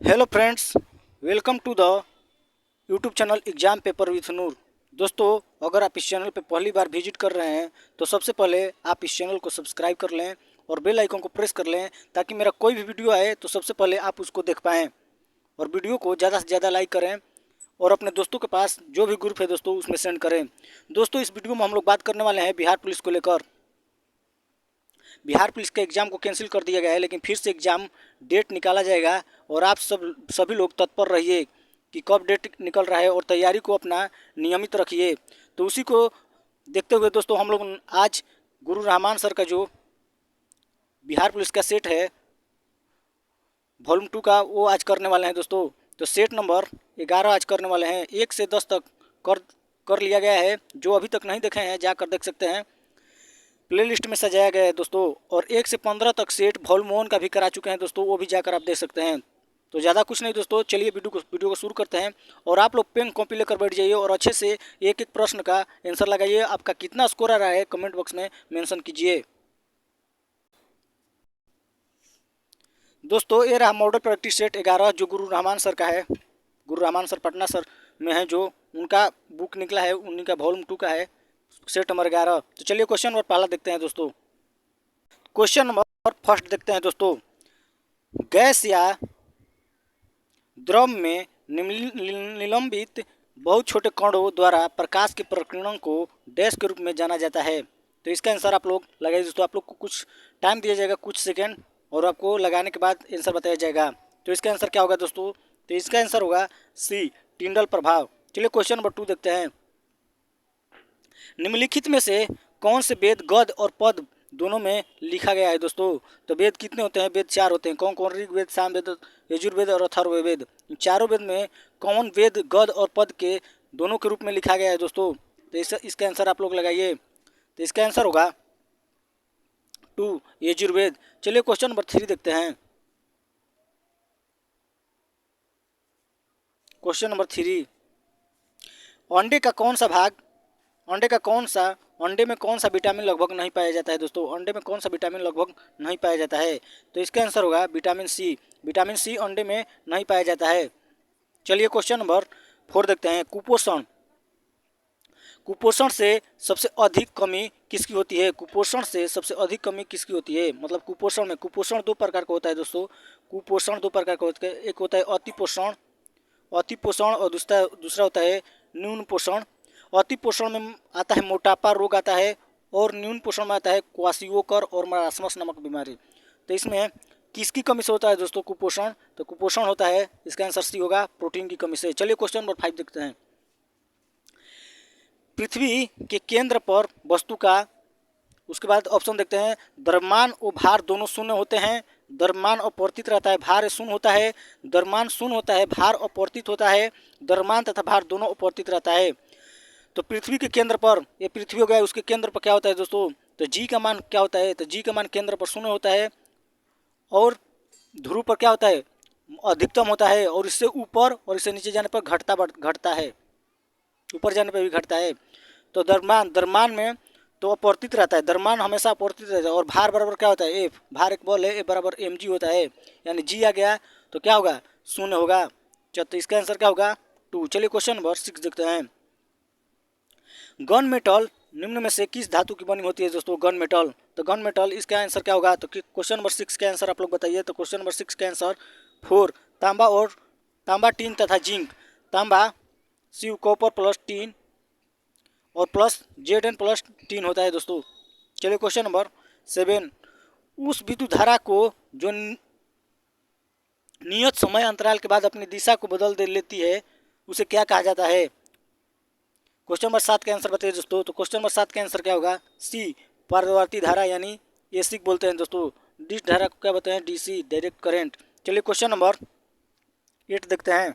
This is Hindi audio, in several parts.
Hello friends, welcome to the YouTube channel exam paper with Noor. दोस्तों, अगर आप इस चैनल पर पहली बार विजिट कर रहे हैं तो सबसे पहले आप इस चैनल को सब्सक्राइब कर लें और बेल आइकन को प्रेस कर लें ताकि मेरा कोई भी वीडियो आए तो सबसे पहले आप उसको देख पाएँ। और वीडियो को ज़्यादा से ज़्यादा लाइक करें और अपने दोस्तों के पास जो भी ग्रुप है दोस्तों उसमें सेंड करें। दोस्तों, इस वीडियो में हम लोग बात करने वाले हैं बिहार पुलिस को लेकर। बिहार पुलिस के एग्ज़ाम को कैंसिल कर दिया गया है, लेकिन फिर से एग्ज़ाम डेट निकाला जाएगा और आप सभी लोग तत्पर रहिए कि कब डेट निकल रहा है और तैयारी को अपना नियमित रखिए। तो उसी को देखते हुए दोस्तों हम लोग आज गुरु रहमान सर का जो बिहार पुलिस का सेट है वॉल्यूम 2 का वो आज करने वाले हैं दोस्तों। तो सेट नंबर 11 आज करने वाले हैं। 1 से 10 तक कर कर लिया गया है। जो अभी तक नहीं देखे हैं जाकर देख सकते हैं, प्लेलिस्ट में सजाया गया है दोस्तों। और 1 से 15 तक सेट वॉल्यूम 1 का भी करा चुके हैं दोस्तों, वो भी जाकर आप देख सकते हैं। तो ज़्यादा कुछ नहीं दोस्तों, चलिए वीडियो को शुरू करते हैं। और आप लोग पेन कॉपी लेकर बैठ जाइए और अच्छे से एक एक प्रश्न का आंसर लगाइए। आपका कितना स्कोर आ रहा है कमेंट बॉक्स में मेंशन कीजिए। दोस्तों, ये रहा मॉडल प्रैक्टिस सेट 11 जो गुरु रहमान सर का है। गुरु रहमान सर पटना सर में है, जो उनका बुक निकला है, उन्हीं का वॉल्यूम 2 का है, सेट नंबर 11। तो चलिए क्वेश्चन नंबर पहला देखते हैं दोस्तों। क्वेश्चन नंबर फर्स्ट देखते हैं दोस्तों। गैस या द्रव में निलंबित बहुत छोटे कणों द्वारा प्रकाश के प्रकीर्णन को डैश के रूप में जाना जाता है। तो इसका आंसर आप लोग लगाइए दोस्तों। आप लोग को कुछ टाइम दिया जाएगा, कुछ सेकेंड, और आपको लगाने के बाद आंसर बताया जाएगा। तो इसका आंसर क्या होगा दोस्तों? तो इसका आंसर होगा सी, टिंडल प्रभाव। चलिए क्वेश्चन नंबर 2 देखते हैं। निम्नलिखित में से कौन से वेद गद्य और पद दोनों में लिखा गया है दोस्तों? तो वेद कितने होते हैं? वेद 4 होते हैं। कौन कौन? ऋग्वेद, सामवेद, यजुर्वेद और अथर्ववेद। इन चारों वेद में कौन वेद गद्य और पद के दोनों के रूप में लिखा गया है दोस्तों? तो इसका आंसर आप लोग लगाइए। तो इसका आंसर होगा 2, यजुर्वेद। चलिए क्वेश्चन नंबर 3 देखते हैं। क्वेश्चन नंबर 3, अंडे का कौन सा भाग अंडे का कौन सा अंडे में कौन सा विटामिन लगभग नहीं पाया जाता है दोस्तों? अंडे में कौन सा विटामिन लगभग नहीं पाया जाता है? तो इसका आंसर होगा विटामिन सी। विटामिन सी अंडे में नहीं पाया जाता है। चलिए क्वेश्चन नंबर 4 देखते हैं। कुपोषण कुपोषण से सबसे अधिक कमी किसकी होती है? कुपोषण से सबसे अधिक कमी किसकी होती है? मतलब कुपोषण 2 प्रकार का होता है दोस्तों। कुपोषण 2 प्रकार का होता है। एक होता है अति पोषण और दूसरा दूसरा होता है न्यून पोषण। अति पोषण में आता है मोटापा रोग आता है, और न्यून पोषण में आता है क्वाशियोकर और मरासमस नामक बीमारी। तो इसमें किसकी कमी से होता है दोस्तों कुपोषण? तो कुपोषण होता है, इसका आंसर सी होगा, प्रोटीन की कमी से। चलिए क्वेश्चन नंबर 5 देखते हैं। पृथ्वी के केंद्र पर वस्तु का, उसके बाद ऑप्शन देखते हैं। द्रव्यमान और भार दोनों शून्य होते हैं। द्रव्यमान अपवर्तित रहता है, भार शून्य होता है। द्रव्यमान शून्य होता है, भार अपवर्तित होता है। द्रव्यमान तथा भार दोनों अपवर्तित रहता है। तो पृथ्वी के केंद्र पर, ये पृथ्वी हो गया, उसके केंद्र पर क्या होता है दोस्तों? तो जी का मान क्या होता है? तो जी का मान केंद्र पर शून्य होता है। और ध्रुव पर क्या होता है? अधिकतम होता है। और इससे ऊपर और इससे नीचे जाने पर घटता है, ऊपर जाने पर भी घटता है। तो द्रव्यमान में तो अपवर्तित रहता है, द्रव्यमान हमेशा अपवर्तित रहता है। और भार बराबर क्या होता है? एफ, भार एक बल है, ए बराबर एम जी होता है। यानी जी आ गया तो क्या होगा? शून्य होगा। तो इसका आंसर क्या होगा? 2। चलिए क्वेश्चन नंबर 6 देखते हैं। गन मेटल निम्न में से किस धातु की बनी होती है दोस्तों? Gun metal. तो गन मेटल, इसका आंसर क्या होगा? तो क्वेश्चन नंबर 6 का आंसर आप लोग बताइए। तो क्वेश्चन नंबर 6 का आंसर 4, तांबा टीन तथा जिंक। तांबा सी कॉपर प्लस टीन और plus Z N plus tin होता है दोस्तों। चलिए क्वेश्चन नंबर 7, उस विद्युत धारा को जो नियत समय अंतराल के बाद अपनी दिशा को बदल दे लेती है उसे क्या कहा जाता है? क्वेश्चन नंबर 7 का आंसर बताइए दोस्तों। तो क्वेश्चन नंबर 7 का आंसर क्या होगा? सी, पारवर्ती धारा, यानी एसी बोलते हैं दोस्तों। डिश धारा को क्या बताते हैं? DC, direct current. चलिए क्वेश्चन नंबर 8 देखते हैं।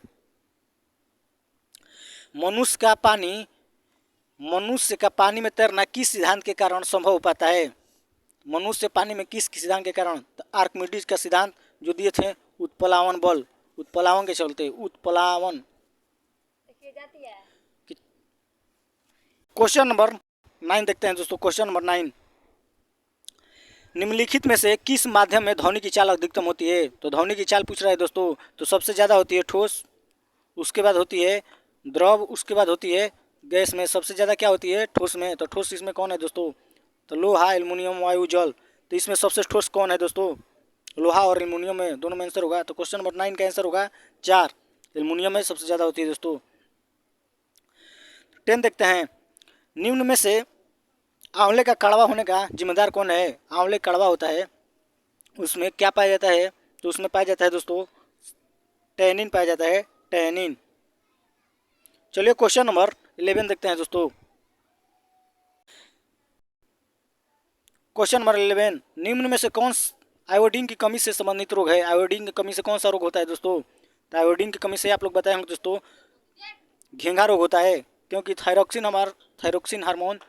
मनुष्य का पानी में तैरना किस सिद्धांत के कारण संभव हो पाता है? मनुष्य पानी में किस सिद्धांत के कारण? तो आर्किमिडीज का सिद्धांत जो दिए थे, उत्प्लावन बल, उत्प्लावन के चलते, उत्प्लावन। क्वेश्चन नंबर 9 देखते हैं दोस्तों। क्वेश्चन नंबर 9, निम्नलिखित में से किस माध्यम में ध्वनि की चाल अधिकतम होती है? तो ध्वनि की चाल पूछ रहा है दोस्तों। तो सबसे ज़्यादा होती है ठोस, उसके बाद होती है द्रव, उसके बाद होती है गैस में। सबसे ज़्यादा क्या होती है? ठोस में। तो ठोस इसमें कौन है दोस्तों? तो लोहा, एल्युमिनियम, वायु, जल। तो इसमें सबसे ठोस कौन है दोस्तों? लोहा और एल्युमिनियम में, दोनों में आंसर होगा। तो क्वेश्चन नंबर 9 का आंसर होगा 4, एल्युमिनियम में सबसे ज़्यादा होती है दोस्तों। 10 देखते हैं, निम्न में से आंवले का कड़वा होने का जिम्मेदार कौन है? आंवले कड़वा होता है, उसमें क्या पाया जाता है? तो उसमें पाया जाता है दोस्तों टैनिन पाया जाता है, टैनिन। चलिए क्वेश्चन नंबर 11 देखते हैं दोस्तों। क्वेश्चन नंबर 11, निम्न में से कौन आयोडीन की कमी से संबंधित रोग है? आयोडीन की कमी से कौन सा रोग होता है दोस्तों? तो आयोडीन की कमी से आप लोग बताए होंगे दोस्तों, घेंघा रोग होता है, क्योंकि थायरोक्सिन हार्मोन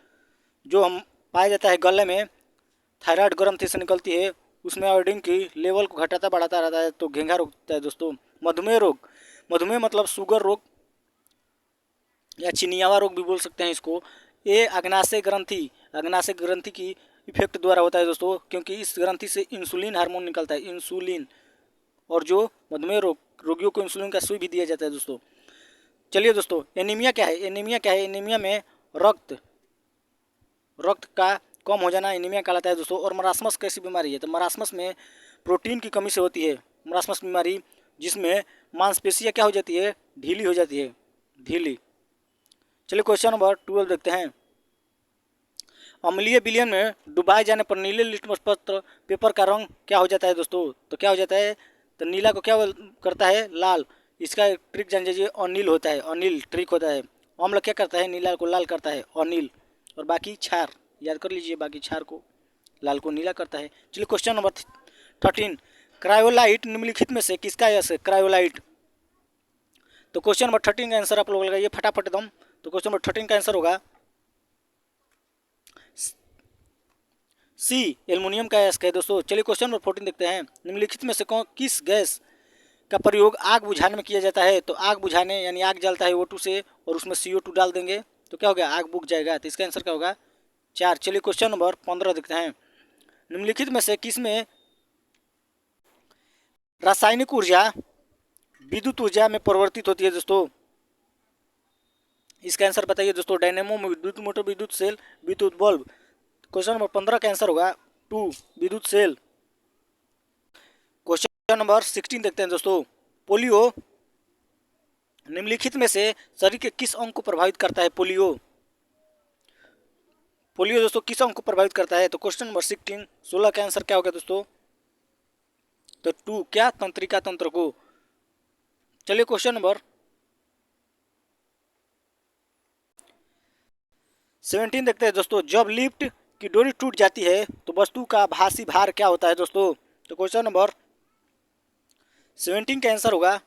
जो हम पाया जाता है गले में, थायराइड ग्रंथि से निकलती है, उसमें आयोडीन की लेवल को घटाता बढ़ाता रहता है, तो घेंघा रोग होता है दोस्तों। मधुमेह रोग, मधुमेह मतलब शुगर रोग या चिनियावा रोग भी बोल सकते हैं इसको। ये अग्नाशय ग्रंथि की इफेक्ट द्वारा होता है दोस्तों, क्योंकि इस ग्रंथि से इंसुलिन हार्मोन निकलता है, इंसुलिन। और जो मधुमेह रोगियों को इंसुलिन का सुई भी दिया जाता है दोस्तों। चलिए दोस्तों, एनीमिया क्या है? एनीमिया क्या है? एनीमिया में रक्त का कम हो जाना एनीमिया कहलाता है दोस्तों। और मरासमस कैसी बीमारी है? तो मरासमस में प्रोटीन की कमी से होती है मरासमस बीमारी, जिसमें मांसपेशियाँ क्या हो जाती है? ढीली हो जाती है, ढीली। चलिए क्वेश्चन नंबर 12 देखते हैं, अम्लीय विलयन में डुबाए जाने पर नीले लिटमस पत्र पेपर का रंग क्या हो जाता है दोस्तों? तो क्या हो जाता है? तो नीला को क्या करता है? लाल। इसका एक ट्रिक जान लीजिए, अनिल होता है, अनिल ट्रिक होता है। अम्ल क्या करता है? नीला को लाल करता है, अनिल। और बाकी क्षार याद कर लीजिए, बाकी क्षार को लाल को नीला करता है। चलिए क्वेश्चन नंबर 13, क्रायोलाइट निम्नलिखित में से किसका यश है? क्रायोलाइट। तो क्वेश्चन नंबर 13 का आंसर आप लोग लगाइए फटाफट एकदम। तो क्वेश्चन नंबर 13 का आंसर होगा सी, एल्युमिनियम का यश है दोस्तों। चलिए क्वेश्चन नंबर 14 देखते हैं, निम्नलिखित में से किस गैस का प्रयोग आग बुझाने में किया जाता है? तो आग बुझाने यानी आग जलता है O2 से, और उसमें CO2 डाल देंगे तो क्या होगा? आग बुझ जाएगा। तो इसका आंसर क्या होगा? 4। चलिए क्वेश्चन नंबर 15 देखते हैं, निम्नलिखित में से किस में रासायनिक ऊर्जा विद्युत ऊर्जा में परिवर्तित होती है दोस्तों? इसका आंसर बताइए दोस्तों। डायनेमो, विद्युत मोटर, विद्युत सेल, विद्युत बल्ब। क्वेश्चन नंबर 15 का आंसर होगा 2, विद्युत सेल। क्वेश्चन नंबर 16 देखते हैं दोस्तों, पोलियो निम्नलिखित में से शरीर के किस अंग को प्रभावित करता है? पोलियो दोस्तों किस अंग को प्रभावित करता है? तो क्वेश्चन नंबर 16 का आंसर क्या होगा दोस्तों? तो 2, क्या? तंत्रिका तंत्र को। चलिए क्वेश्चन नंबर 17 देखते हैं दोस्तों, जब लिफ्ट की डोरी टूट जाती है तो वस्तु का भासी भार क्या होता है दोस्तों? तो क्वेश्चन नंबर 17 का आंसर होगा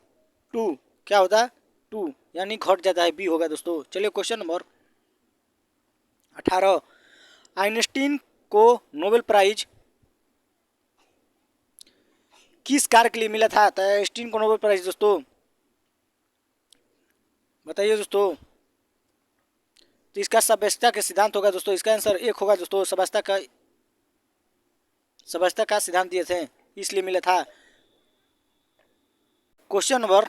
2, क्या होता है? 2 यानी घट जाता है, बी होगा दोस्तों। चलिए क्वेश्चन नंबर 18, आइंस्टीन को नोबेल प्राइज किस कार्य के लिए मिला था? तो आइंस्टीन को नोबेल प्राइज दोस्तों बताइए दोस्तों। तो इसका सभ्यता के सिद्धांत होगा दोस्तों। इसका आंसर 1 होगा दोस्तों। सभ्यता का सिद्धांत दिए थे, इसलिए मिला था। क्वेश्चन नंबर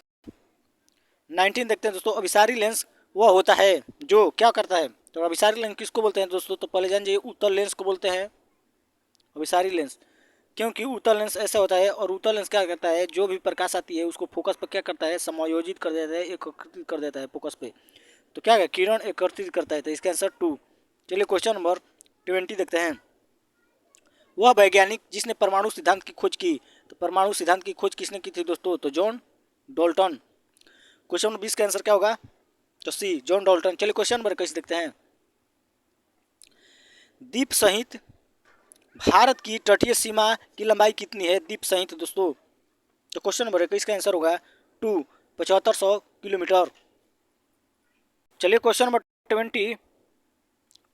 19 देखते हैं दोस्तों, अभिसारी लेंस वह होता है जो क्या करता है? तो अभिसारी लेंस किसको बोलते हैं दोस्तों? तो पहले जान जाइए, उत्तल लेंस को बोलते हैं अभिसारी लेंस, क्योंकि उत्तल लेंस ऐसा होता है। और उत्तल लेंस क्या करता है? जो भी प्रकाश आती है उसको फोकस पर क्या करता है? समायोजित कर देता है, एकत्रित कर देता है फोकस पे। तो क्या है? किरण एकत्रित करता है। तो इसका आंसर 2। चलिए क्वेश्चन नंबर 20 देखते हैं, वह वैज्ञानिक जिसने परमाणु सिद्धांत की खोज की। तो परमाणु सिद्धांत की खोज किसने की थी दोस्तों? तो जॉन डाल्टन। क्वेश्चन नंबर 20 का आंसर क्या होगा? तो सी, जॉन डाल्टन। चलिए क्वेश्चन नंबर 21 देखते हैं, द्वीप सहित भारत की तटीय सीमा की लंबाई कितनी है? द्वीप सहित दोस्तों। तो क्वेश्चन नंबर 21 का आंसर होगा 2, 7500 किलोमीटर। चलिए क्वेश्चन नंबर 22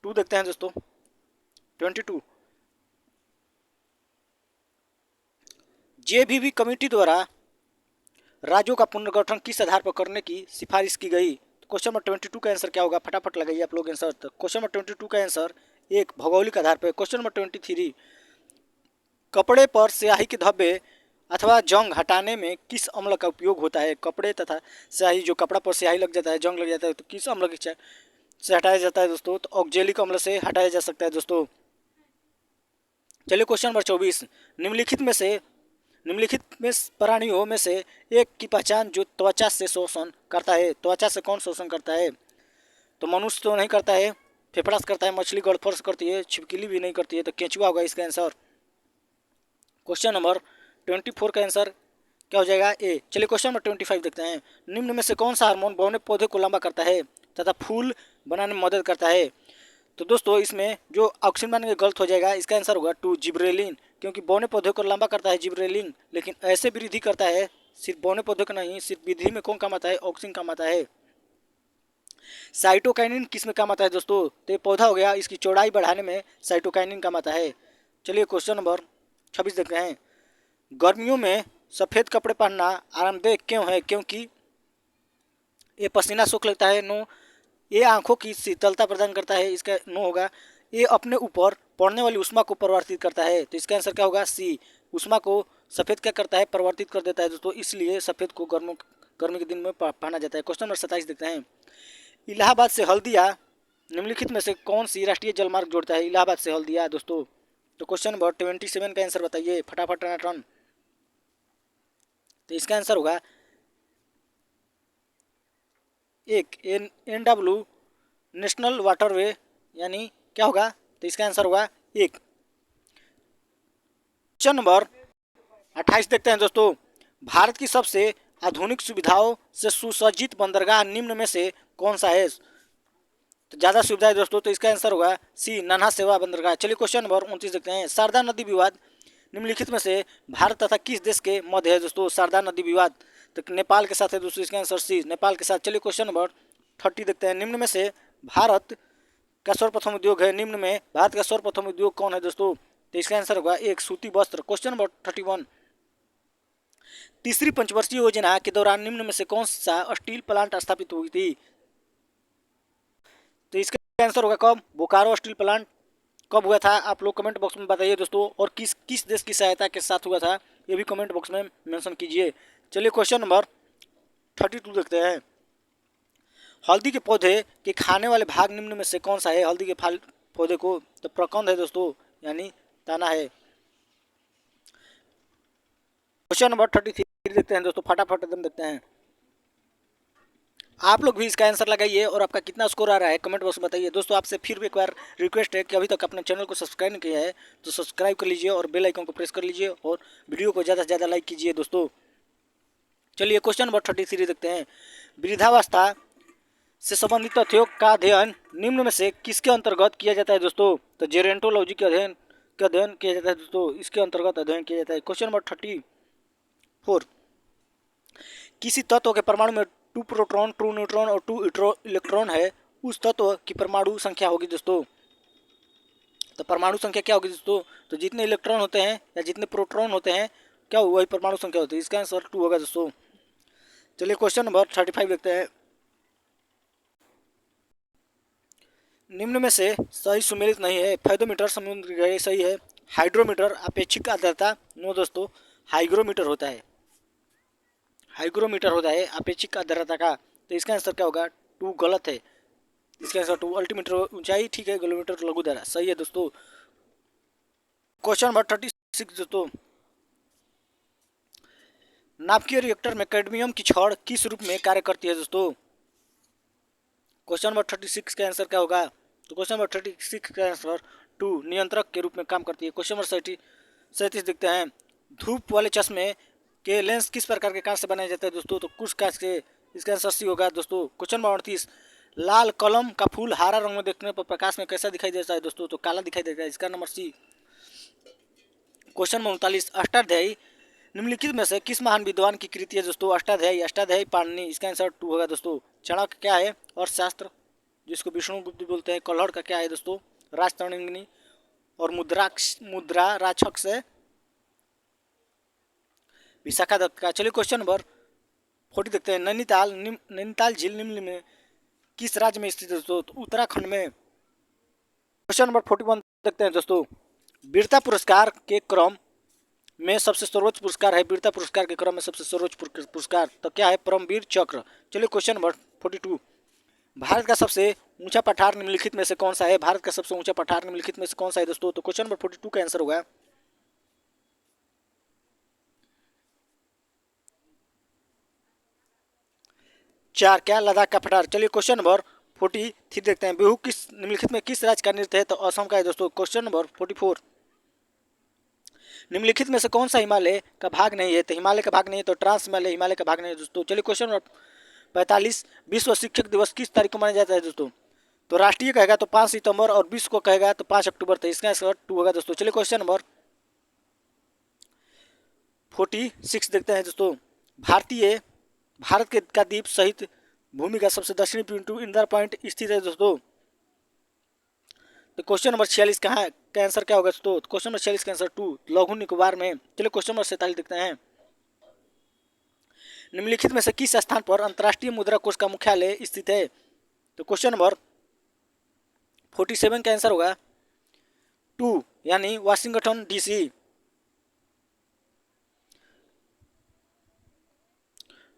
देखते हैं दोस्तों। 22, जेबीवी कमेटी द्वारा राज्यों का पुनर्गठन किस आधार पर करने की सिफारिश की गई? तो क्वेश्चन नंबर 22 का आंसर क्या होगा? फटाफट लगाइए आप लोग आंसर। तो क्वेश्चन नंबर 22 का आंसर 1, भौगोलिक आधार पर। क्वेश्चन नंबर 23, कपड़े पर स्याही के धब्बे अथवा जंग हटाने में किस अम्ल का उपयोग होता है? कपड़े तथा स्याही, जो कपड़ा पर स्याही लग जाता है, जंग लग जाता है, तो किस अम्ल से हटाया जाता है दोस्तों? तो ऑक्जेलिक अम्ल से हटाया जा सकता है दोस्तों। चलिए क्वेश्चन नंबर 24, निम्नलिखित में प्राणियों में से एक की पहचान जो त्वचा से शोषण करता है। त्वचा से कौन शोषण करता है? तो मनुष्य तो नहीं करता है, फेफड़ा से करता है, मछली गड़फड़ से करती है, छिपकली भी नहीं करती है, तो केंचुआ होगा इसका आंसर। क्वेश्चन नंबर 24 का आंसर क्या हो जाएगा? ए। चलिए क्वेश्चन नंबर 25 देखते हैं। निम्न में से कौन सा हार्मोन बौने पौधे को लंबा करता है तथा फूल बनाने में मदद करता है? तो दोस्तों इसमें जो ऑक्सीजन बनाने गलत हो जाएगा, इसका आंसर होगा 2 जिब्रेलिन, क्योंकि बौने पौधे को लंबा करता है जिब्रेलिन, लेकिन ऐसे वृद्धि करता है सिर्फ बौने पौधे को नहीं, सिर्फ वृद्धि में कौन काम आता है? ऑक्सीजन काम आता है। साइटोकाइनिन किस में काम आता है दोस्तों? तो ये पौधा हो गया, इसकी चौड़ाई बढ़ाने में साइटोकाइनिन काम आता है। चलिए क्वेश्चन नंबर 26 देखते हैं। गर्मियों में सफ़ेद कपड़े पहनना आरामदायक क्यों है? क्योंकि ये पसीना सोख लेता है, नो। ये आंखों की शीतलता प्रदान करता है, इसका नो होगा। ये अपने ऊपर पड़ने वाली उष्मा को परिवर्तित करता है, तो इसका आंसर क्या होगा? सी। उष्मा को सफ़ेद क्या करता है? परिवर्तित कर देता है दोस्तों, इसलिए सफ़ेद को गर्मी के दिन में पहना जाता है। क्वेश्चन नंबर 27 देखते हैं। इलाहाबाद से हल्दिया निम्नलिखित में से कौन सी राष्ट्रीय जलमार्ग जोड़ता है? इलाहाबाद से हल्दिया दोस्तों। तो क्वेश्चन नंबर 27 का आंसर बताइए फटाफट टन। तो इसका आंसर होगा एक, NW नेशनल वाटरवे, यानी क्या होगा? तो इसका आंसर होगा एक। क्वेश्चन नंबर 28 देखते हैं दोस्तों। भारत की सबसे आधुनिक सुविधाओं से सुसज्जित बंदरगाह निम्न में से कौन सा है? तो ज़्यादा सुविधा है दोस्तों, तो इसका आंसर होगा सी, नन्हा सेवा बंदरगाह। चलिए क्वेश्चन नंबर 29 देखते हैं। शारदा नदी विवाद निम्नलिखित में से भारत तथा किस देश के मध्य है दोस्तों? शारदा नदी विवाद तो नेपाल के साथ है दोस्तों, इसका आंसर सी, नेपाल के साथ। चलिए क्वेश्चन नंबर 30 देखते हैं। निम्न में से भारत का सर्वप्रथम उद्योग है, निम्न में भारत का सर्वप्रथम उद्योग कौन है दोस्तों? तो इसका आंसर होगा एक, सूती वस्त्र। क्वेश्चन नंबर 31, तीसरी पंचवर्षीय योजना के दौरान निम्न में से कौन सा स्टील प्लांट स्थापित हुई थी? तो इसका आंसर होगा कब? बोकारो स्टील प्लांट कब हुआ था? आप लोग कमेंट बॉक्स में बताइए दोस्तों, और किस किस देश की सहायता के साथ हुआ था, ये भी कमेंट बॉक्स में मेंशन कीजिए। चलिए क्वेश्चन नंबर 32 देखते हैं। हल्दी के पौधे के खाने वाले भाग निम्न में से कौन सा है? हल्दी के पौधे को तो प्रकंद है दोस्तों, यानी ताना है। क्वेश्चन नंबर 33 देखते हैं दोस्तों, फटाफट एकदम देखते हैं। आप लोग भी इसका आंसर लगाइए, और आपका कितना स्कोर आ रहा है कमेंट बॉक्स में बताइए दोस्तों। आपसे फिर भी एक बार रिक्वेस्ट है कि अभी तक अपने चैनल को सब्सक्राइब नहीं किया है तो सब्सक्राइब कर लीजिए और बेल आइकन को प्रेस कर लीजिए, और वीडियो को ज़्यादा से ज़्यादा लाइक कीजिए दोस्तों। चलिए क्वेश्चन नंबर 33 देखते हैं। वृद्धावस्था से संबंधित तथ्यों का अध्ययन निम्न में से किसके अंतर्गत किया जाता है दोस्तों? तो जेरेंटोलॉजी के अध्ययन किया जाता है दोस्तों, इसके अंतर्गत अध्ययन किया जाता है। क्वेश्चन नंबर 34, किसी तत्व के परमाणु में 2 प्रोटॉन 2 न्यूट्रॉन और 2 इलेक्ट्रॉन है, उस तत्व की परमाणु संख्या होगी दोस्तों। तो परमाणु संख्या क्या होगी दोस्तों? तो जितने इलेक्ट्रॉन होते हैं या जितने प्रोटॉन होते हैं, क्या वही परमाणु संख्या होती है, इसका आंसर 2 होगा दोस्तों। चलिए क्वेश्चन नंबर 35 देखते हैं। निम्न में से सही सुमेलित नहीं है। फाइडोमीटर समुद्र गहराई सही है। हाइड्रोमीटर अपेक्षिक आर्द्रता, नो दोस्तों, हाइग्रोमीटर होता है, हाइग्रोमीटर होता है अपेक्षिक आर्द्रता का। तो इसका आंसर क्या होगा? 2 गलत है, इसका आंसर 2। अल्टीमीटर ऊंचाई ठीक है, गलोमीटर लघु धारा सही है दोस्तों। क्वेश्चन नंबर 36 दोस्तों। नाभिकीय रिएक्टर में कैडमियम की छड़ किस रूप में कार्य करती है दोस्तों? क्वेश्चन नंबर 36 का आंसर क्या होगा? तो क्वेश्चन नंबर 36 का आंसर 2 नियंत्रक के रूप में काम करती है। क्वेश्चन नंबर 37 देखते हैं। धूप वाले चश्मे के लेंस किस प्रकार के कांच से बनाए जाते हैं दोस्तों? तो कुछ कांच के, इसका आंसर सी होगा दोस्तों। क्वेश्चन नंबर 38, लाल कलम का फूल हरा रंग में देखने पर प्रकाश में कैसा दिखाई देता है दोस्तों? तो काला दिखाई देता है, इसका नंबर सी। क्वेश्चन नंबर 39, अष्टाध्यायी निम्नलिखित में से किस महान विद्वान की कृति है दोस्तों? अष्टाध्यायी पाणिनि, इसका आंसर 2 होगा दोस्तों। चाणक्य क्या है? अर्थशास्त्र, जिसको विष्णुगुप्त बोलते हैं। कल्हड़ का क्या है दोस्तों? राजतरंगिणी। और मुद्रा राक्षस है विशाखा दत्त का। चलिए क्वेश्चन नंबर 40 देखते हैं। नैनीताल झील निम्न में किस राज्य में स्थित है दोस्तों? तो उत्तराखंड में। क्वेश्चन नंबर 41 देखते हैं दोस्तों। वीरता पुरस्कार के क्रम में सबसे सर्वोच्च पुरस्कार है, वीरता पुरस्कार के क्रम में सबसे सर्वोच्च पुरस्कार, तो क्या है? परमवीर चक्र। चलिए क्वेश्चन नंबर 42, भारत का सबसे ऊंचा पठार निम्नलिखित में से कौन सा है? भारत का सबसे ऊंचा पठार निम्नलिखित में से कौन सा है दोस्तों? तो क्वेश्चन नंबर 42 का आंसर होगा 4, क्या? लद्दाख का पठार। चलिए क्वेश्चन नंबर 43 देखते हैं, बिहू किस निम्नलिखित में किस राज्य का नृत्य है? तो असम का है दोस्तों। क्वेश्चन नंबर 44, निम्नलिखित में से कौन सा हिमालय का भाग नहीं है? तो हिमालय का भाग नहीं है तो ट्रांस हिमालय हिमालय का भाग नहीं है दोस्तों। चलिए क्वेश्चन नंबर 45, विश्व शिक्षक दिवस किस तारीख को मनाया जाता है दोस्तों? तो राष्ट्रीय कहेगा तो 5 सितंबर और विश्व को कहेगा तो 5 अक्टूबर, तो इसका आंसर 2 होगा दोस्तों। चलिए क्वेश्चन नंबर 46 देखते हैं दोस्तों, भारत के का द्वीप सहित भूमि का सबसे दक्षिणी बिंदु इंदिरा पॉइंट स्थित है दोस्तों। तो क्वेश्चन नंबर 46 कहाँ का आंसर क्या होगा दोस्तों? क्वेश्चन नंबर 46 का आंसर 2, लघु निकोबार में। चलिए क्वेश्चन नंबर 47 देखते हैं, निम्नलिखित में से किस स्थान पर अंतर्राष्ट्रीय मुद्रा कोष का मुख्यालय स्थित है? तो क्वेश्चन नंबर 47 का आंसर होगा 2, यानी वाशिंगटन डीसी।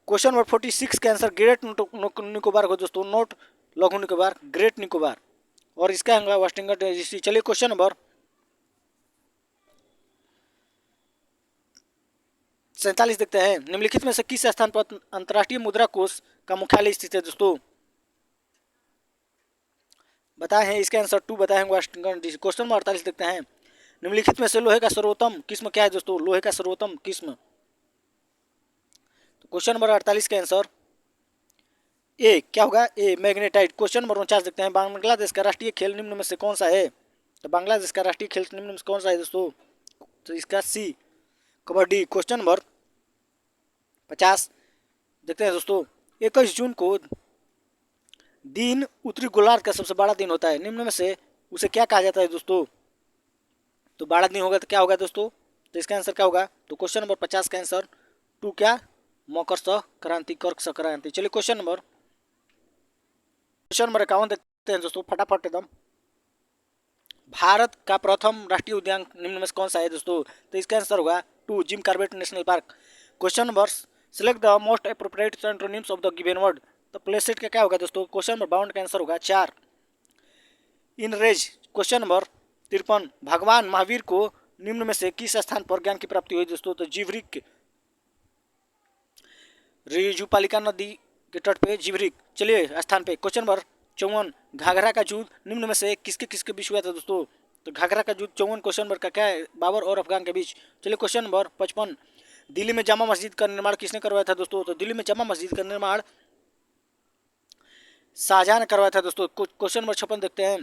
क्वेश्चन नंबर 46 का आंसर ग्रेट निकोबार हो दोस्तों, नोट लघु निकोबार, ग्रेट निकोबार, और इसका होगा वाशिंगटन डीसी। चलिए क्वेश्चन नंबर 47 देखते हैं, निम्नलिखित में से किस स्थान पर अंतर्राष्ट्रीय मुद्रा कोष का मुख्यालय स्थित है दोस्तों? बताए हैं इसका आंसर 2 बताए हैं वाशिंगटन डीसी। क्वेश्चन नंबर 48 देखते हैं, निम्नलिखित में से लोहे का सर्वोत्तम किस्म क्या है दोस्तों? लोहे का सर्वोत्तम किस्म। तो क्वेश्चन नंबर 48 का आंसर ए क्या होगा? ए मैग्नेटाइट। क्वेश्चन नंबर 49 देखते हैं, बांग्लादेश का राष्ट्रीय खेल निम्न में से कौन सा है? तो बांग्लादेश का राष्ट्रीय खेल निम्न में से कौन सा है दोस्तों? तो इसका सी, कबड्डी। क्वेश्चन नंबर 50 देखते हैं दोस्तों, 21 जून को दिन उत्तरी गोलार्ध का सबसे बड़ा दिन होता है, निम्न में से उसे क्या कहा जाता है दोस्तों? तो बड़ा दिन होगा तो क्या होगा दोस्तों? तो इसका आंसर क्या होगा? तो क्वेश्चन नंबर 50 का आंसर 2 क्या? मकर संक्रांति, कर्क संक्रांति। चलिए क्वेश्चन नंबर 51 देखते हैं दोस्तों, फटाफट एकदम, भारत का प्रथम राष्ट्रीय उद्यान निम्न में से कौन सा है दोस्तों? तो इसका आंसर होगा 2, Jim Corbett national park. Question number select the most appropriate antonyms of the given word. तो प्लेसेट का क्या होगा दोस्तों? क्वेश्चन नंबर 52 का आंसर होगा 4, इनरेज। क्वेश्चन नंबर 53, भगवान महावीर को निम्न में से किस स्थान पर ज्ञान की प्राप्ति हुई दोस्तों? तो जिवरिक, रिजुपालिका नदी के तट पे जिवरिक। चलिए स्थान पे। क्वेश्चन नंबर 54, घाघरा का युद्ध निम्न में से किसके किसके बीच हुआ था दोस्तों? तो घाघरा का युद्ध 54 क्वेश्चन नंबर का क्या है? बाबर और अफगान के बीच। चलिए क्वेश्चन नंबर 55, दिल्ली में जामा मस्जिद का निर्माण किसने करवाया था दोस्तों? तो दिल्ली में जामा मस्जिद का निर्माण शाहजहां ने करवाया था दोस्तों। क्वेश्चन नंबर 56 देखते हैं,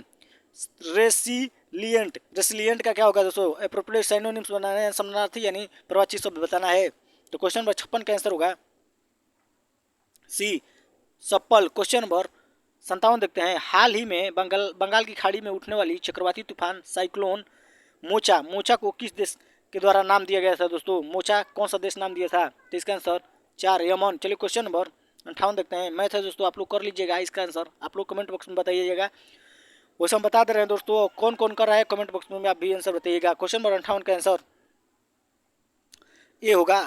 रेसिलिएंट, रेसिलिएंट का क्या होगा दोस्तों? एप्रोप्रिएट साइनोनिम्स बनाना है, समानार्थी यानी प्रवाची शब्द बताना है। तो क्वेश्चन नंबर 56 का आंसर होगा सी, सप्पल। क्वेश्चन नंबर 57 देखते हैं, हाल ही में बंगाल की खाड़ी में उठने वाली चक्रवाती तूफान साइक्लोन मोचा, मोचा को किस देश के द्वारा नाम दिया गया था दोस्तों? मोचा कौन सा देश नाम दिया था? तो इसका आंसर 4, यमन। चलिए क्वेश्चन नंबर 58 देखते हैं, मैथ है दोस्तों, आप लोग कर लीजिएगा, इसका आंसर आप लोग कमेंट बॉक्स में बताइएगा। वैसे हम बता दे रहे हैं दोस्तों, कौन कौन कर रहा है कमेंट बॉक्स में आप भी आंसर बताइएगा। क्वेश्चन नंबर 58 का आंसर ये होगा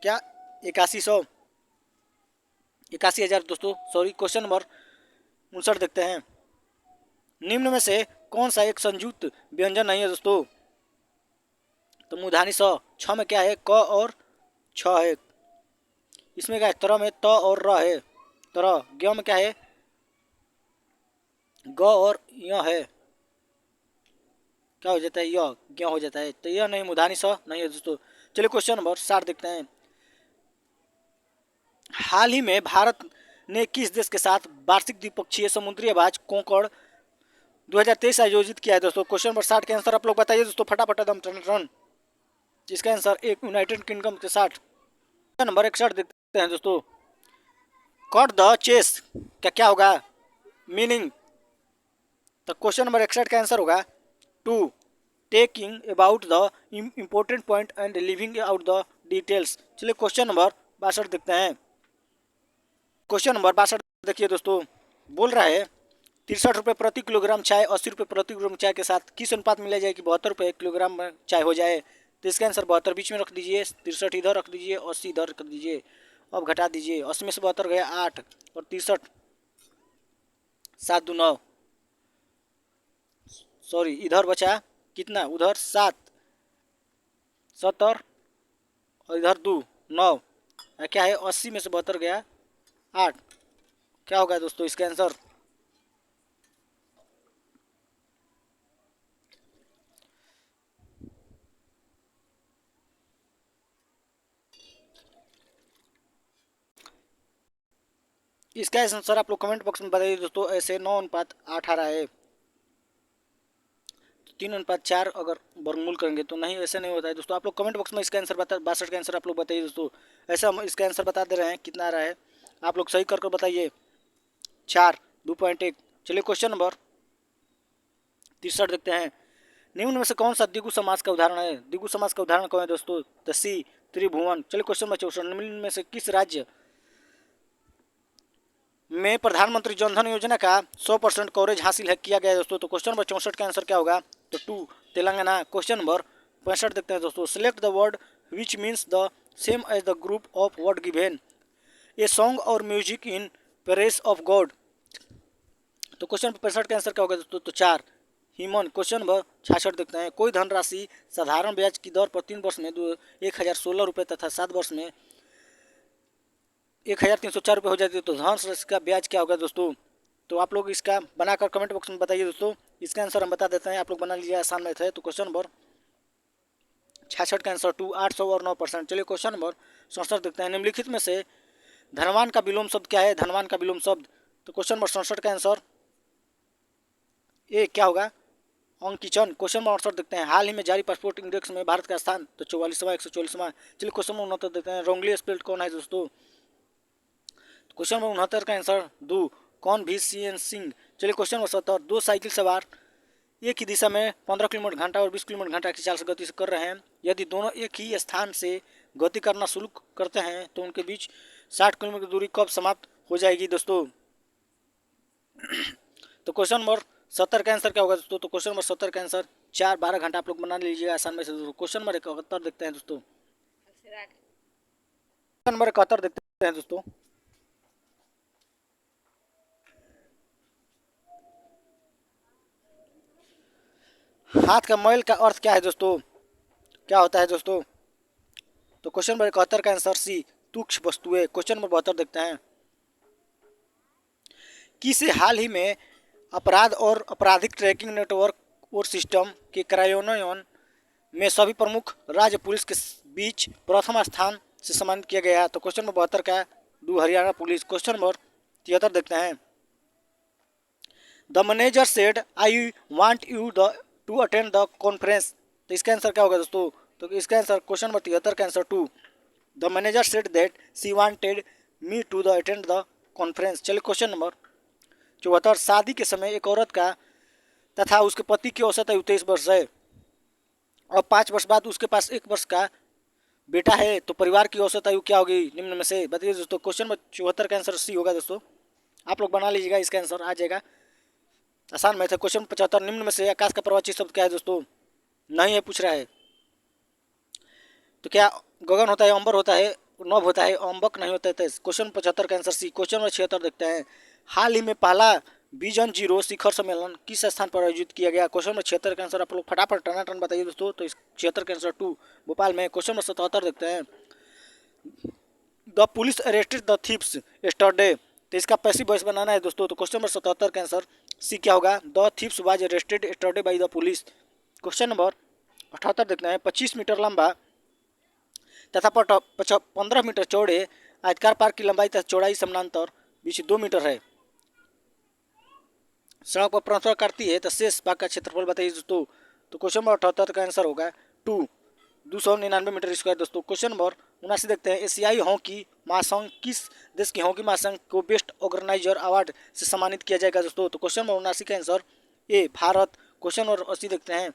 क्या? 81,000 दोस्तों, सॉरी। क्वेश्चन नंबर 59 देखते हैं, निम्न में से कौन सा एक संयुक्त व्यंजन नहीं है दोस्तों? तो मूर्धनी स, छ में क्या है? क और छ है, इसमें क्या है? तर में त और र है, तरह। ज्ञ में क्या है? ग और य है, क्या हो जाता है? य, ज्ञ हो जाता है, तो यह नहीं, मूर्धनी स नहीं है दोस्तों। चलिए क्वेश्चन नंबर 60 देखते हैं, हाल ही में भारत ने किस देश के साथ वार्षिक द्विपक्षीय समुद्री अवाज कोंकण 2023 आयोजित किया है दोस्तों? क्वेश्चन नंबर 60 के आंसर आप लोग बताइए दोस्तों, फटाफट एकदम टन। इसका आंसर एक यूनाइटेड किंगडम के साथ। नंबर 61 देखते हैं दोस्तों, कट द चेस का क्या होगा मीनिंग? तो क्वेश्चन नंबर 61 का आंसर होगा 2, taking about the important point and living out the details. चलिए क्वेश्चन नंबर 62 देखते हैं, क्वेश्चन नंबर 62 देखिए दोस्तों, बोल रहा है 63 रुपये प्रति किलोग्राम चाय 80 रुपये प्रति किलोग्राम चाय के साथ किस अनुपात में ले जाए कि 72 रुपये किलोग्राम चाय हो जाए? तो इसका आंसर 72 बीच में रख दीजिए, 63 इधर रख दीजिए, 80 इधर रख दीजिए। अब घटा दीजिए, 80 में से 72 गया 8 और 63 7 2 9, सॉरी इधर बचा कितना, उधर 7 70 और इधर 2 9, क्या है 80 में से 72 गया 8। क्या होगा दोस्तों इसका आंसर? इसका आंसर आप लोग कमेंट बॉक्स में बताइए दोस्तों। ऐसे 9:8 आ रहा है, 3:4 अगर वर्गमूल करेंगे तो नहीं, ऐसे नहीं होता है दोस्तों। आप लोग कमेंट बॉक्स में इसका आंसर बता, 62 का आंसर आप लोग बताइए दोस्तों। ऐसे हम इसका आंसर बता दे रहे हैं कितना आ रहा है, आप लोग सही कर बताइए। 4 2.1। चलिए क्वेश्चन नंबर 63 देखते हैं। निम्न में से कौन सा द्विगु समास का उदाहरण है? द्विगु समास का उदाहरण कौन है दोस्तों? द सी त्रिभुवन। चलिए क्वेश्चन नंबर 64। निम्न में से किस राज्य में प्रधानमंत्री जन धन योजना का 100% कवरेज हासिल है किया गया है दोस्तों? तो क्वेश्चन नंबर 64 का आंसर क्या होगा? तो 2 तेलंगाना। क्वेश्चन नंबर 65 देखते हैं दोस्तों। Select the word which means the same as the group of word given a song और music in praise of God. तो क्वेश्चन नंबर 65 का आंसर क्या होगा दोस्तों? तो 4 ह्यूमन। क्वेश्चन नंबर 66 देखते हैं। कोई धनराशि साधारण ब्याज की दर पर 3 वर्ष में 1016 रुपये तथा 7 वर्ष में 1304 रुपये हो जाती है, तो धनराशि का ब्याज क्या होगा दोस्तों? तो आप लोग इसका बनाकर कमेंट बॉक्स में बताइए दोस्तों। इसका आंसर हम बता देते हैं, आप लोग बना लीजिए, आसान मैथ है। तो क्वेश्चन नंबर 66 का आंसर 2 800 और 9%। चलिए क्वेश्चन नंबर 67 देखते हैं। निम्नलिखित में से धनवान का विलोम शब्द क्या है? धनवान का विलोम शब्द। तो क्वेश्चन नंबर 67 का आंसर ए क्या होगा? अंकिचन। क्वेश्चन नंबर 68 देखते हैं। हाल ही में जारी पासपोर्ट इंडेक्स में भारत का स्थान? तो 44वां 144वां। चलिए क्वेश्चन नंबर 69 देखते हैं। रोंगली स्पेल्ड कौन है दोस्तों? क्वेश्चन नंबर 69 का आंसर दो कौन भी सी एन सिंह। चलिए क्वेश्चन नंबर 70। दो साइकिल सवार एक ही दिशा में 15 किलोमीटर घंटा और 20 किलोमीटर घंटा की चाल से गति से कर रहे हैं। यदि दोनों एक ही स्थान से गति करना शुरू करते हैं तो उनके बीच 60 किलोमीटर की दूरी कब समाप्त हो जाएगी दोस्तों? तो क्वेश्चन नंबर 70 का आंसर क्या होगा दोस्तों? तो क्वेश्चन नंबर 70 का आंसर 4-12 घंटा आप लोग बना लीजिएगा आसान में से दोस्तों। क्वेश्चन नंबर 71 देखते हैं दोस्तों। क्वेश्चन नंबर 71 देखते हैं दोस्तों। हाथ का मैल का अर्थ क्या है दोस्तों? क्या होता है दोस्तों? तो क्वेश्चन नंबर 71 का आंसर सी तुक्ष वस्तुएं। क्वेश्चन नंबर 72 देखते हैं। किसे हाल ही में अपराध और आपराधिक ट्रैकिंग नेटवर्क और सिस्टम के कार्यान्वयन में सभी प्रमुख राज्य पुलिस के बीच प्रथम स्थान से सम्मानित किया गया है? तो क्वेश्चन नंबर 72 का do Haryana police. Question number 73 देखते हैं। The manager said I want you the two attend the conference. तो इसका आंसर क्या होगा दोस्तों? तो इसका आंसर क्वेश्चन नंबर 73 का answer 2 the manager said that she wanted me to the attend the conference. चलिए क्वेश्चन नंबर 74। शादी के समय एक औरत का तथा उसके पति की औसत आयु 23 वर्ष है और 5 वर्ष बाद उसके पास 1 वर्ष का बेटा है, तो परिवार की औसत आयु क्या होगी निम्न में से? बताइए दोस्तों। क्वेश्चन नंबर 74 का आंसर सी होगा दोस्तों। आप लोग बना लीजिएगा, इसका आंसर आ जाएगा, आसान मैथ है। क्वेश्चन 75। निम्न में से आकाश का प्रवाची शब्द क्या है दोस्तों? नहीं है पूछ रहा है। तो क्या गगन होता है, अंबर होता है, नभ होता है, अम्बक नहीं होता है? क्वेश्चन 75 का आंसर सी। क्वेश्चन नंबर 76 देखते हैं। हाल ही में पहला विजन जीरो शिखर सम्मेलन किस स्थान पर आयोजित किया गया? क्वेश्चन नंबर 76 का आंसर आप लोग फटाफट टनाटन बताइए दोस्तों। तो इस 76 का आंसर 2 भोपाल में। क्वेश्चन नंबर 77 देखते हैं। The police arrested the thieves yesterday. तो इसका पैसिव वॉइस बनाना है दोस्तों। तो क्वेश्चन नंबर 77 का आंसर सी क्या होगा? The thieves was arrested yesterday by the police. Question number 78 देखते हैं। 25 मीटर लंबा तथा 15 मीटर चौड़े आयताकार पार्क की लंबाई तथा चौड़ाई समानांतर बीच 2 मीटर है। सड़क पर परिक्रमा करती है तो शेष भाग का क्षेत्रफल बताइए दोस्तों। तो क्वेश्चन नंबर 78 का आंसर होगा 299 मीटर स्क्वायर दोस्तों। क्वेश्चन नंबर 79 देखते हैं। एशियाई हॉकी महासंघ किस देश की हॉकी महासंघ को बेस्ट ऑर्गेनाइजर अवार्ड से सम्मानित किया जाएगा दोस्तों? तो क्वेश्चन नंबर 79 का answer A Bharat. Question number 80 देखते हैं।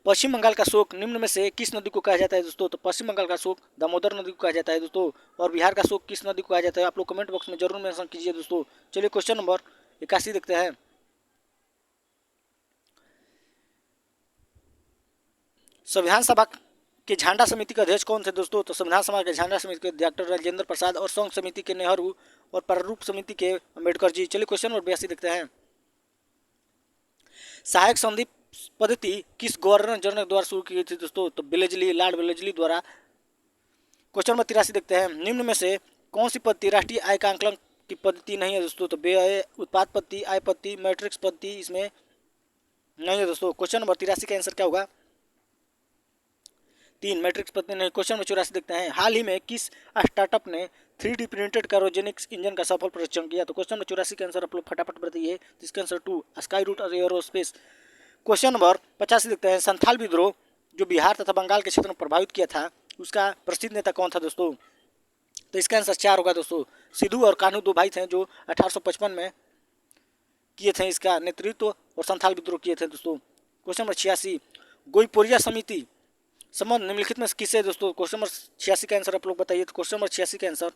पश्चिम बंगाल का शोक निम्न में से किस नदी को कहा जाता है दोस्तों? तो पश्चिम बंगाल का शोक दामोदर नदी को कहा जाता है दोस्तों। और बिहार का शोक किस नदी को कहा जाता है? आप लोग कमेंट बॉक्स में जरूर मेंशन कीजिए दोस्तों। चलिए क्वेश्चन नंबर 81 देखते हैं। संविधान सभा के झंडा समिति के अध्यक्ष कौन थे दोस्तों? तो संविधान सभा के झंडा समिति के डॉक्टर राजेंद्र प्रसाद और संघ समिति के नेहरू और प्रारूप समिति के अम्बेडकर जी। चलिए क्वेश्चन नंबर 82 देखते हैं। सहायक संधि पद्धति किस गवर्नर जनरल द्वारा शुरू की गई थी दोस्तों? तो बेलेजली, लॉर्ड बेलेजली द्वारा। क्वेश्चन नंबर 83 देखते हैं। निम्न में से कौन सी पद्धति राष्ट्रीय आय का आंकलन की पद्धति नहीं है दोस्तों? तो व्यय उत्पाद पद्धति, आय पद्धति, मैट्रिक्स पद्धति इसमें नहीं है दोस्तों। क्वेश्चन नंबर 83 का आंसर क्या होगा? 3 मैट्रिक्स पद्धति नहीं। क्वेश्चन नंबर 84 देखते हैं। हाल ही में किस स्टार्टअप ने 3D प्रिंटेड क्रायोजेनिक्स इंजन का सफल परीक्षण किया? तो क्वेश्चन नंबर 84 का आंसर आप लोग फटाफट बताइए। इसका आंसर 2 स्काई रूट और एरोस्पेस। क्वेश्चन नंबर 85 देखते हैं। संथाल विद्रोह जो बिहार तथा बंगाल के क्षेत्र में प्रभावित किया था उसका प्रसिद्ध नेता कौन था दोस्तों? तो इसका आंसर 4 होगा दोस्तों। सिद्धू और कान्हू दो भाई थे जो 1855 में किए थे इसका नेतृत्व और संथाल विद्रोह किए थे दोस्तों। Question number 86। गोईपोरिया समिति संबंध निम्नलिखित में किससे है दोस्तों? क्वेश्चन नंबर 86 का आंसर आप लोग बताइए। तो क्वेश्चन नंबर 86 का आंसर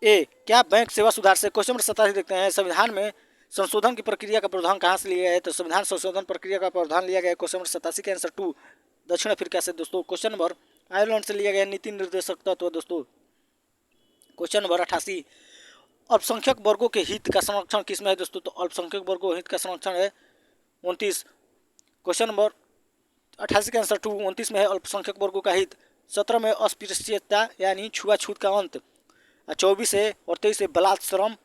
ए क्या बैंक सेवा सुधार से। क्वेश्चन नंबर 87 देखते हैं। संविधान में संशोधन की प्रक्रिया का प्रावधान कहाँ से लिया गया है? तो संविधान संशोधन प्रक्रिया का प्रावधान लिया गया है। क्वेश्चन नंबर 87 का आंसर 2 दक्षिण अफ्रीका से दोस्तों। क्वेश्चन नंबर आयरलैंड से लिया गया नीति निर्देशक तत्व दोस्तों। Question number 88। अल्पसंख्यक वर्गों के हित का संरक्षण किसमें है दोस्तों? तो अल्पसंख्यक वर्गों के हित का संरक्षण है 29। क्वेश्चन नंबर 88 का आंसर 2 29 में है अल्पसंख्यक वर्गों का हित। 17 में अस्पृश्यता यानी छुआछूत का अंत। 24 है और 23 है बलात् श्रम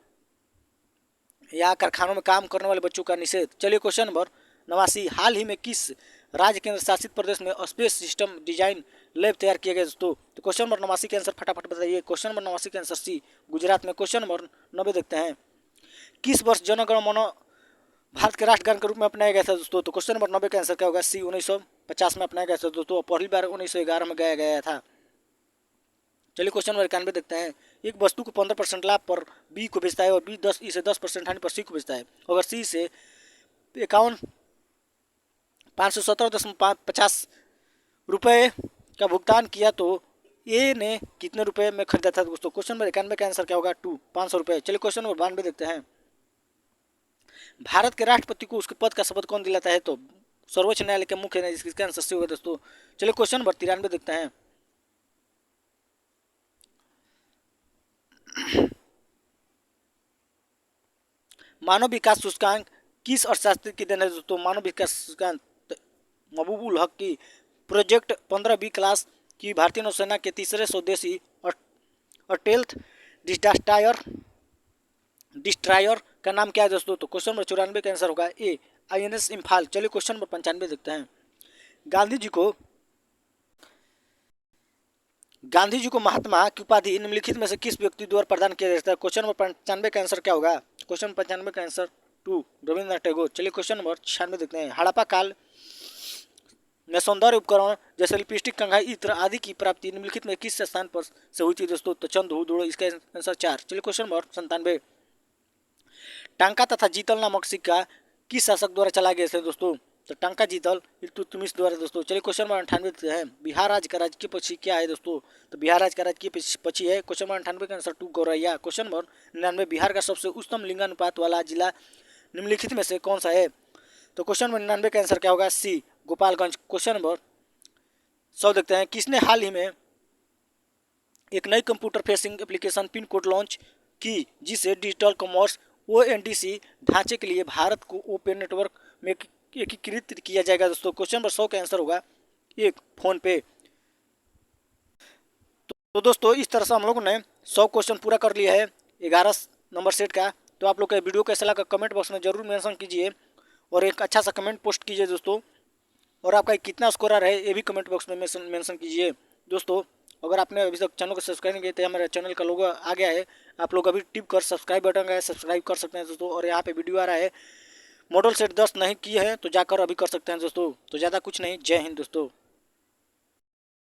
या कारखानों में काम करने वाले बच्चों का निषेध। चलिए क्वेश्चन नंबर 89। हाल ही में किस राज्य केंद्र शासित प्रदेश में स्पेस सिस्टम डिजाइन लैब तैयार किया गया दोस्तों? तो क्वेश्चन नंबर 89 के आंसर फटाफट बताइए। क्वेश्चन नंबर 89 के आंसर सी गुजरात में। क्वेश्चन नंबर 90 देखते हैं। किस वर्ष जन गण मन भारत के राष्ट्रगान के रूप में अपनाया गया था दोस्तों? तो क्वेश्चन नंबर 90 का आंसर क्या होगा? सी 1950 में अपनाया गया था दोस्तों। पहली बार 1911 में गाया गया था। चलिए क्वेश्चन नंबर 91 देखते हैं। एक वस्तु को 15% लाभ पर बी को बेचता है और बी 10% हानि पर सी को बेचता है। अगर सी से 517.50 रुपये का भुगतान किया तो ए ने कितने रुपए में खरीदा था दोस्तों? क्वेश्चन नंबर 91 का आंसर क्या होगा? 2 500 रुपये। चलिए क्वेश्चन नंबर 92 देखते हैं। भारत के राष्ट्रपति को उसके पद का शपथ कौन दिलाता है? तो सर्वोच्च न्यायालय के मुख्य न्यायाधीश। इसका आंसर सी होगा दोस्तों। चलिए क्वेश्चन नंबर 93 देखते हैं। मानव विकास सूचकांक किस अर्थशास्त्री की देन है दोस्तों? मानव विकास सूचकांक महबूबुल हक की प्रोजेक्ट 15B क्लास की भारतीय नौसेना के तीसरे स्वदेशी और 12th डिस्ट्रायर का नाम क्या है दोस्तों? तो क्वेश्चन नंबर 94 का आंसर होगा ए INS इम्फाल। चलिए क्वेश्चन नंबर 95 देखते हैं। गांधी जी को महात्मा की उपाधि निम्नलिखित में से किस व्यक्ति द्वारा प्रदान किया जाता है? क्वेश्चन नंबर 95 का आंसर क्या होगा? क्वेश्चन 95 का आंसर 2 रविंद्रनाथ टैगोर। चलिए क्वेश्चन नंबर 96 देखते हैं। हड़प्पा काल में सौंदर्य उपकरण जैसे लिपस्टिक, कंघा, इत्र आदि की प्राप्ति निम्नलिखित में किस स्थान पर से हुई थी दोस्तों? तो चंद्रहूदुड़। इसका आंसर 4। चलिए क्वेश्चन नंबर 97। टांका तथा जीतल नामक सिक्का किस शासक द्वारा चला गया था दोस्तों? तो टांका जीतल इल्तुतमिश द्वारा दोस्तों। चलिए क्वेश्चन नंबर 98 देखते हैं। बिहार राज्य का राजकीय पक्षी क्या है दोस्तों? तो बिहार राज्य का राजकीय पक्षी है क्वेश्चन नंबर 98 का आंसर 2 गौरैया। Question number 99। बिहार का सबसे उच्चतम लिंगानुपात वाला जिला निम्नलिखित में से कौन सा है? तो क्वेश्चन नंबर 99 का आंसर क्या होगा? सी गोपालगंज। क्वेश्चन नंबर 100 देखते हैं। किसने हाल ही में एक नई computer facing application pin code launch की जिसे डिजिटल कॉमर्स ONDC ढांचे के लिए भारत को ओपन नेटवर्क में एकीकृत किया जाएगा दोस्तों? क्वेश्चन नंबर 100 का आंसर होगा 1 फोन पे। तो दोस्तों इस तरह से हम लोगों ने 100 क्वेश्चन पूरा कर लिया है 11 नंबर सेट का। तो आप लोग का वीडियो कैसा लगा कमेंट बॉक्स में जरूर मेंशन कीजिए और एक अच्छा सा कमेंट पोस्ट कीजिए दोस्तों। और आपका कितना स्कोर आ रहा है ये भी कमेंट बॉक्स में मेंशन कीजिए दोस्तों। अगर आपने अभी तक चैनल को सब्सक्राइब नहीं किया तो हमारे चैनल का लोगो आ गया है, आप लोग अभी टिप कर सब्सक्राइब बटन का सब्सक्राइब कर सकते हैं दोस्तों। और यहाँ पे वीडियो आ रहा है मॉडल सेट 10 नहीं किए हैं तो जाकर अभी कर सकते हैं दोस्तों। तो ज़्यादा कुछ नहीं। जय हिंद दोस्तों।